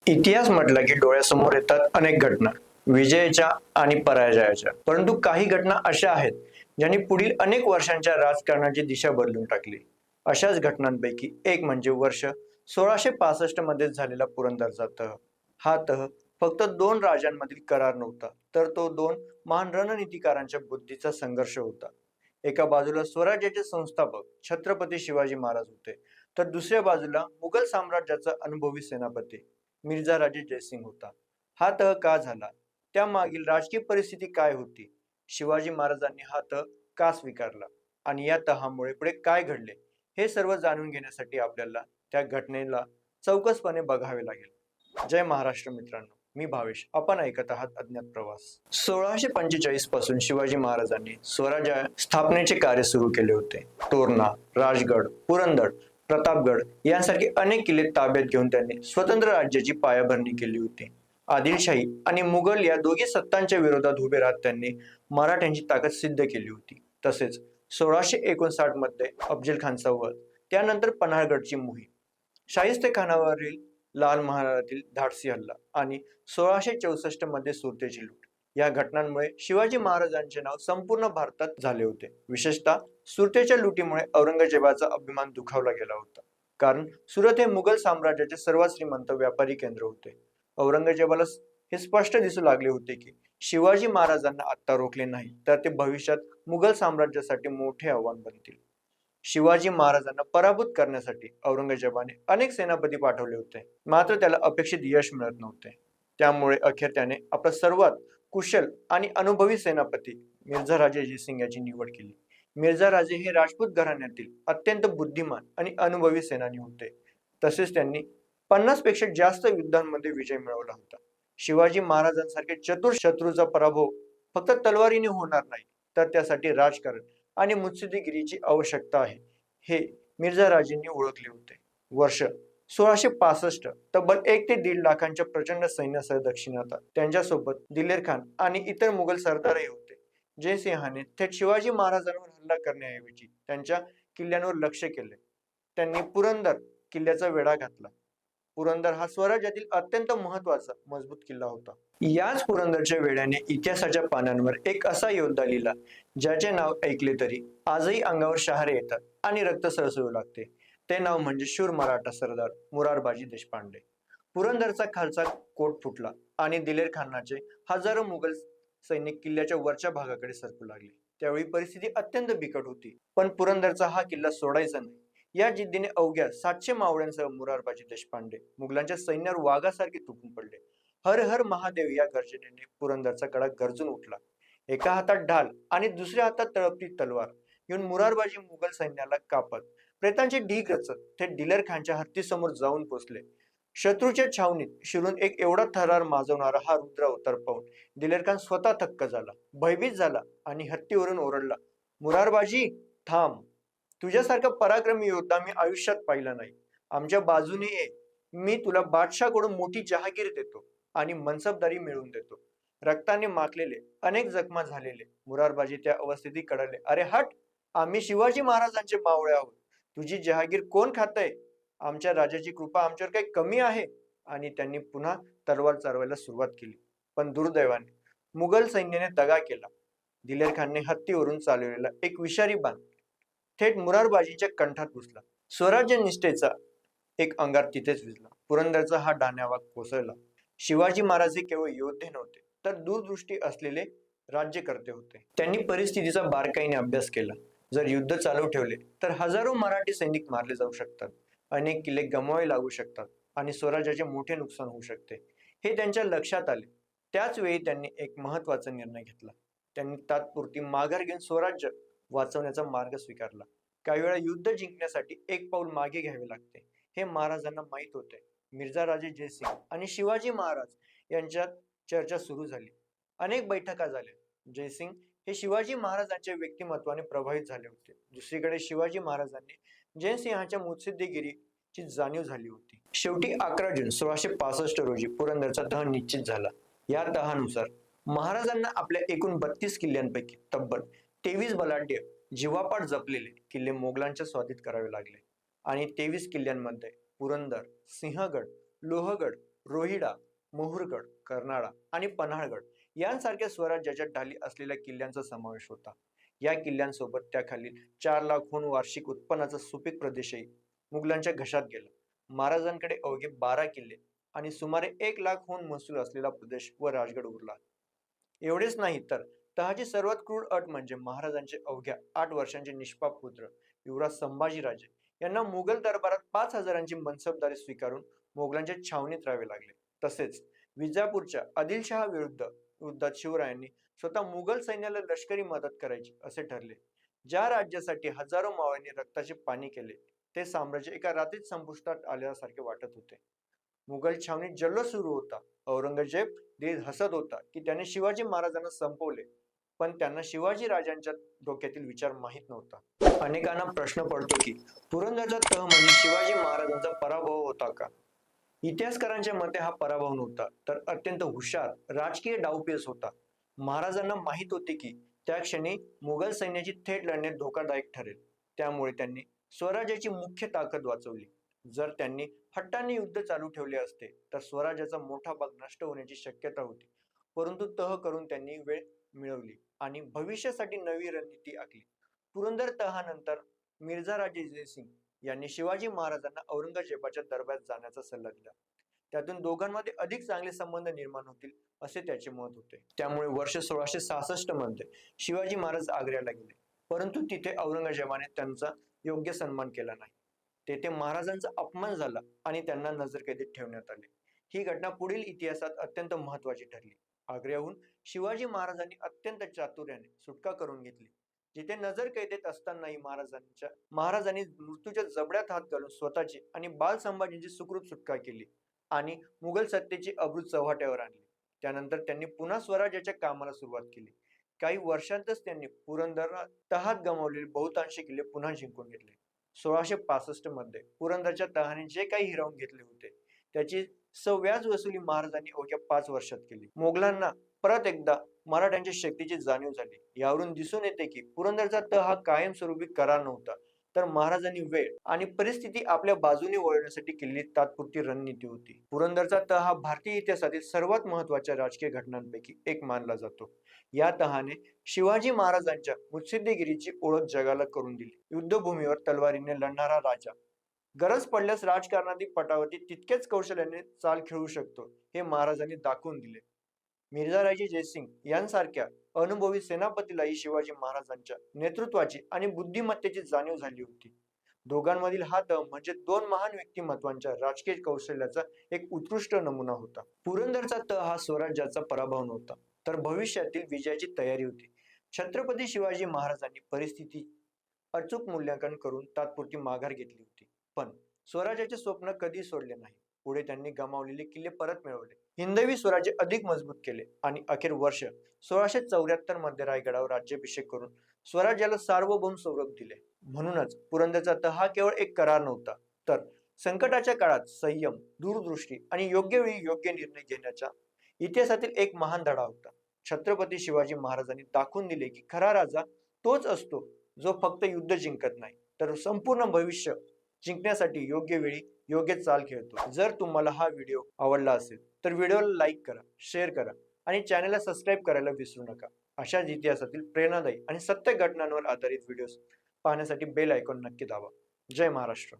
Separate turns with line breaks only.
इतिहास म्हटला की डोळ्यासमोर येतात अनेक घटना, विजयाच्या आणि पराजयाच्या. परंतु काही घटना अशा आहेत ज्यांनी पुढील अनेक वर्षांच्या राजकारणाची दिशा बदलून टाकली. अशाच घटनांपैकी एक म्हणजे वर्ष 1665 मध्ये झालेला पुरंदरचा तह. हा तह फक्त दोन राजांमधील करार नव्हता, तर तो दोन महान रणनीतिकारांच्या बुद्धीचा संघर्ष होता. एका बाजूला स्वराज्याचे संस्थापक छत्रपती शिवाजी महाराज होते, तर दुसऱ्या बाजूला मुघल साम्राज्याचा अनुभवी सेनापती मिर्झा राजे जयसिंग होता. हा तह का झाला, त्यामागील राजकीय परिस्थिती काय होती, शिवाजी महाराजांनी हा तह का स्वीकारला आणि या तहामुळे पुढे काय घडले, हे सर्व जाणून घेण्यासाठी आपल्याला त्या घटनेला चौकसपणे बघावे लागेल. जय महाराष्ट्र मित्रांनो, मी भावेश. आपण ऐकत आहात अज्ञात प्रवास. 1645 पासून शिवाजी महाराजांनी स्वराज्य स्थापनेचे कार्य सुरू केले होते. तोरणा, राजगड, पुरंदर, प्रतापगड यांसारखे अनेक किल्ले ताब्यात घेऊन त्यांनी स्वतंत्र राज्याची पायाभरणी केली होती. आदिलशाही आणि मुघल या दोघी सत्तांच्या विरोधात उभे राहत त्यांनी मराठ्यांची ताकद सिद्ध केली होती. तसेच 1659 मध्ये अफजल खानचा वध, त्यानंतर पन्हाळगडची मोहीम, शाहिस्तेखानावरील लाल महालातील धाडसी हल्ला आणि 1664 मध्ये सुरतेची लूट या घटनांमुळे शिवाजी महाराजांचे नाव संपूर्ण भारतात झाले होते. विशेषतः सुरतेच्या लुटीमुळे औरंगजेबाचा अभिमान दुखावला गेला होता, कारण सुरत हे मुघल साम्राज्याचे सर्वात श्रीमंत व्यापारी केंद्र होते. औरंगजेबाला हे स्पष्ट दिसू लागले होते की शिवाजी महाराजांना आता रोखले नाही तर ते भविष्यात मुघल साम्राज्यासाठी मोठे आव्हान बनतील. शिवाजी महाराजांना पराभूत करण्यासाठी औरंगजेबाने अनेक सेनापती पाठवले होते, मात्र त्याला अपेक्षित यश मिळत नव्हते. त्यामुळे अखेर त्याने आपला सर्वात कुशल आणि अनुभवी सेनापती मिर्झा राजे जयसिंग याची निवड केली. मिर्झा राजे हे राजपूत घराण्यातील अत्यंत बुद्धिमान आणि अनुभवी सेनानी होते. तसेच त्यांनी 50 पेक्षा जास्त युद्धांमध्ये विजय मिळवला होता. शिवाजी महाराजांसारखे चतुर शत्रूचा पराभव फक्त तलवारीने होणार नाही, तर त्यासाठी राजकारण आणि मुत्सद्देगिरीची आवश्यकता आहे, हे मिर्झा राजेंनी ओळखले होते. वर्ष 1665 तब्बल 1 ते 1.5 लाखांच्या प्रचंड सैन्यासह दक्षिणात त्यांच्यासोबत दिलेर खान आणि इतर मुघल सरदारही होते. जयसिंहाने थेट शिवाजी महाराजांवर हल्ला करण्याऐवजी त्यांच्या किल्ल्यांवर लक्ष केले. त्यांनी पुरंदर किल्ल्याचा वेढा घातला. पुरंदर हा स्वराज्यातील अत्यंत महत्वाचा मजबूत किल्ला होता. याच पुरंदरच्या वेढ्याने इतिहासाच्या पानांवर एक असा योद्धा लिहिला ज्याचे नाव ऐकले तरी आजही अंगावर शहारे येतात आणि रक्त सळसळू लागते. ते नाव म्हणजे शूर मराठा सरदार मुरारबाजी देशपांडे. पुरंदरचा खालचा कोट फुटला आणि दिलेर खानाचे हजारो मुघल सैनिक किल्ल्याच्या वरच्या भागाकडे सरकू लागले. त्यावेळी परिस्थिती अत्यंत बिकट होती, पण पुरंदरचा हा किल्ला सोडायचा नाही या जिद्दीने अवघ्या 700 मावळ्यांसह मुरारबाजी देशपांडे मुघलांच्या सैन्यावर वाघासारखे तुटून पडले. हर हर महादेव या गर्जनेने पुरंदरचा कडा गरजून उठला. एका हातात ढाल आणि दुसऱ्या हातात तळपती तलवार घेऊन मुरारबाजी मुघल सैन्याला कापत प्रेतांचे ढीग रचत थेट दिलेर खानच्या हत्तीसमोर जाऊन पोचले. शत्रूच्या छावणीत शिरून एक एवढा थरार माजवणारा हा रुद्र अवतार पाहून दिलेर खान स्वतः थक्क झाला, भयभीत झाला आणि हत्तीवरून ओरडला, मुरारबाजी थांब. तुझ्यासारखा पराक्रमी योद्धा मी आयुष्यात पाहिला नाही. आमच्या बाजूने ये. मी तुला बादशाहकडून मोठी जहागीर देतो आणि मनसबदारी मिळवून देतो. रक्ताने माखलेले, अनेक जखमा झालेले मुरारबाजी त्या अवस्थेत कळले, अरे हट, आम्ही शिवाजी महाराजांचे मावळे आहोत. तुझी जहागीर कोण खातय? आमच्या राजाची कृपा आमच्यावर काही कमी आहे? आणि त्यांनी पुन्हा तलवार चालवायला सुरुवात केली. पण दुर्दैवाने मुघल सैन्याने दगा केला. दिलेर खानने हत्तीवरून चालवलेला एक विषारी बाण थेट मुरारबाजीच्या कंठात घुसला. स्वराज्य निष्ठेचा एक अंगार तिथेच विझला. पुरंदरचा हा डाण्यावाग कोसळला. शिवाजी महाराज हे केवळ योद्धे नव्हते, तर दूरदृष्टी असलेले राज्यकर्ते होते. त्यांनी परिस्थितीचा बारकाईने अभ्यास केला. जर युद्ध चालू ठेवले तर हजारो मराठी सैनिक मारले जाऊ शकतात, अनेक किल्ले गमवावे लागू शकतात आणि स्वराज्याचे मोठे नुकसान होऊ शकते, हे त्यांच्या लक्षात आले. त्याच वेळी त्यांनी एक महत्वाचा निर्णय घेतला. त्यांनी तात्पुरती माघार घेऊन स्वराज्य वाचवण्याचा मार्ग स्वीकारला. काही वेळा युद्ध जिंकण्यासाठी एक पाऊल मागे घ्यावे लागते, हे महाराजांना माहीत होते. मिर्झा राजे जयसिंग आणि शिवाजी महाराज यांच्यात चर्चा सुरू झाली. अनेक बैठका झाल्या. जयसिंग हे शिवाजी महाराजांच्या व्यक्तिमत्वाने प्रभावित झाले होते. दुसरीकडे शिवाजी महाराजांनी जयसिंहाच्या मुत्सद्देगिरीची जाणीव झाली होती. शेवटी 11 जून 1665 रोजी पुरंदरचा तह निश्चित झाला. या तहानुसार महाराजांना आपल्या एकूण 32 किल्ल्यांपैकी तब्बल 23 बलाढ्य जीवापाड जपलेले किल्ले मोगलांच्या स्वाधीन करावे लागले आणि 23 किल्ल्यांमध्ये पुरंदर, सिंहगड, लोहगड, रोहिडा, मोहूरगड, कर्नाळा आणि पन्हाळगड यांसारख्या स्वराज्याच्या ढाली असलेल्या किल्ल्यांचा समावेश होता. या किल्ल्यांसोबत त्याखालील 4 लाखहून वार्षिक उत्पन्नाचा सुपीक प्रदेशही मुघलांच्या घशात गेला. महाराजांकडे अवघे 12 किल्ले आणि सुमारे 1 लाखहून महसूल असलेला प्रदेश व राजगड उरला. एवढेच नाही तर तहाची सर्वात क्रूर अट म्हणजे महाराजांचे अवघ्या 8 वर्षांचे निष्पाप पुत्र युवराज संभाजीराजे यांना मुघल दरबारात 5,000ची मनसबदारी स्वीकारून मोगलांच्या छावणीत राहावे लागले. तसेच विजापूरच्या आदिलशहा विरुद्ध युद्धात शिवरायांनी स्वतः मुघल सैन्याला लष्करी मदत करायची असे ठरले. ज्या राज्यासाठी हजारो मावळ्यांनी रक्ताचे पाणी केले ते साम्राज्य एका रात्रीत संपुष्टात आल्यासारखे वाटत होते. मुघल छावणीत जल्लोष सुरू होता. औरंगजेब देश हसत होता की त्याने शिवाजी महाराजांना संपवले, पण त्यांना शिवाजी राजांच्या डोक्यातील विचार माहीत नव्हता. अनेकांना प्रश्न पडतो की पुरंदरचा तह म्हणजे शिवाजी महाराजांचा पराभव होता का? इतिहासकारांच्या मते हा पराभव नव्हता, तर अत्यंत हुशार राजकीय डावपेच होता. महाराजांना माहित होते की त्या क्षणी मुघल सैन्याची थेट लढणे धोकादायक ठरेल. त्यामुळे त्यांनी स्वराज्याची मुख्य ताकद वाचवली. जर त्यांनी हट्टाने युद्ध चालू ठेवले असते तर स्वराज्याचा मोठा भाग नष्ट होण्याची शक्यता होती. परंतु तह करून त्यांनी वेळ मिळवली आणि भविष्यासाठी नवी रणनीती आखली. पुरंदर तहानंतर मिर्झा राजे जयसिंग यांनी शिवाजी महाराजांना औरंगजेबाच्या दरबारात जाण्याचा सल्ला दिला. त्यातून दोघांमध्ये अधिक चांगले संबंध निर्माण होतील असे त्याचे मत होते. त्यामुळे वर्ष 1666 मध्ये शिवाजी महाराज आग्र्याला गेले, परंतु तिथे औरंगजेबाने त्यांचा योग्य सन्मान केला नाही. तेथे महाराजांचा अपमान झाला आणि त्यांना नजरकैदेत ठेवण्यात आले. ही घटना पुढील इतिहासात अत्यंत महत्वाची ठरली. आग्र्याहून शिवाजी महाराजांनी अत्यंत चातुर्याने सुटका करून घेतली. जिथे नजरकैदेत असतानाही महाराजांनी मृत्यूच्या जबड्यात हात घालून स्वतःची आणि बाल संभाजींची सुखरूप सुटका केली आणि मुघल सत्तेची अब्रूच चव्हाट्यावर आणली. त्यानंतर त्यांनी पुन्हा स्वराज्याच्या कामाला सुरुवात केली. काही वर्षांतच त्यांनी पुरंदर तहात गमावलेले बहुतांश किल्ले पुन्हा जिंकून घेतले. 1665 मध्ये पुरंदरच्या तहाने जे काही हिरावून घेतले होते त्याची व्याज वसुली महाराजांनी अवघ्या 5 वर्षात केली. मोगलांना परत एकदा मराठ्यांच्या शक्तीची जाणीव झाली. यावरून दिसून येते की पुरंदरचा तह हा कायमस्वरूपी करार नव्हता, तर महाराजांनी वेळ आणि परिस्थिती आपल्या बाजूने वळवण्यासाठी केलेली तात्पुरती रणनीती होती. पुरंदरचा तह हा भारतीय इतिहासातील सर्वात महत्वाच्या राजकीय घटनांपैकी एक मानला जातो. या तहाने शिवाजी महाराजांच्या मुत्सद्देगिरीची ओळख जगाला करून दिली. युद्धभूमीवर तलवारीने लढणारा राजा गरज पडल्यास राजकारणातील पटावरती तितकेच कौशल्याने चाल खेळू शकतो हे महाराजांनी दाखवून दिले. मिर्झा राजे जयसिंग यांसारख्या अनुभवी सेनापतीलाही शिवाजी महाराजांच्या नेतृत्वाची आणि बुद्धिमत्तेची जाणीव झाली होती. दोघांमधील हा तह म्हणजे दोन महान व्यक्तिमत्वांच्या राजकीय कौशल्याचा एक उत्कृष्ट नमुना होता. पुरंदरचा तह हा स्वराज्याचा पराभव नव्हता, तर भविष्यातील विजयाची तयारी होती. छत्रपती शिवाजी महाराजांनी परिस्थिती अचूक मूल्यांकन करून तात्पुरती माघार घेतली होती, पण स्वराज्याचे स्वप्न कधी सोडले नाही. पुढे त्यांनी गमावलेले किल्ले परत मिळवले, हिंदवी स्वराज्य अधिक मजबूत केले आणि अखेर वर्ष 1674 मध्ये रायगडावर राज्याभिषेक करून स्वराज्याला सार्वभौम स्वरूप दिले. म्हणूनच पुरंदरचा तह हा केवळ एक करार नव्हता, तर संकटाच्या काळात संयम, दूरदृष्टी आणि योग्य वेळी योग्य निर्णय घेण्याचा इतिहासातील एक महान धडा होता. छत्रपती शिवाजी महाराजांनी दाखवून दिले की खरा राजा तोच असतो जो फक्त युद्ध जिंकत नाही, तर संपूर्ण भविष्य जिंकण्यासाठी योग्य वेळी योग्य चाल खेळतो. जर तुम्हाला हा व्हिडिओ आवडला असेल तर व्हिडिओला लाईक करा, शेअर करा आणि चॅनलला सबस्क्राईब करायला विसरू नका. अशाच इतिहासातील प्रेरणादायी आणि सत्य घटनांवर आधारित व्हिडिओज पाहण्यासाठी बेल आयकॉन नक्की दाबा. जय महाराष्ट्र.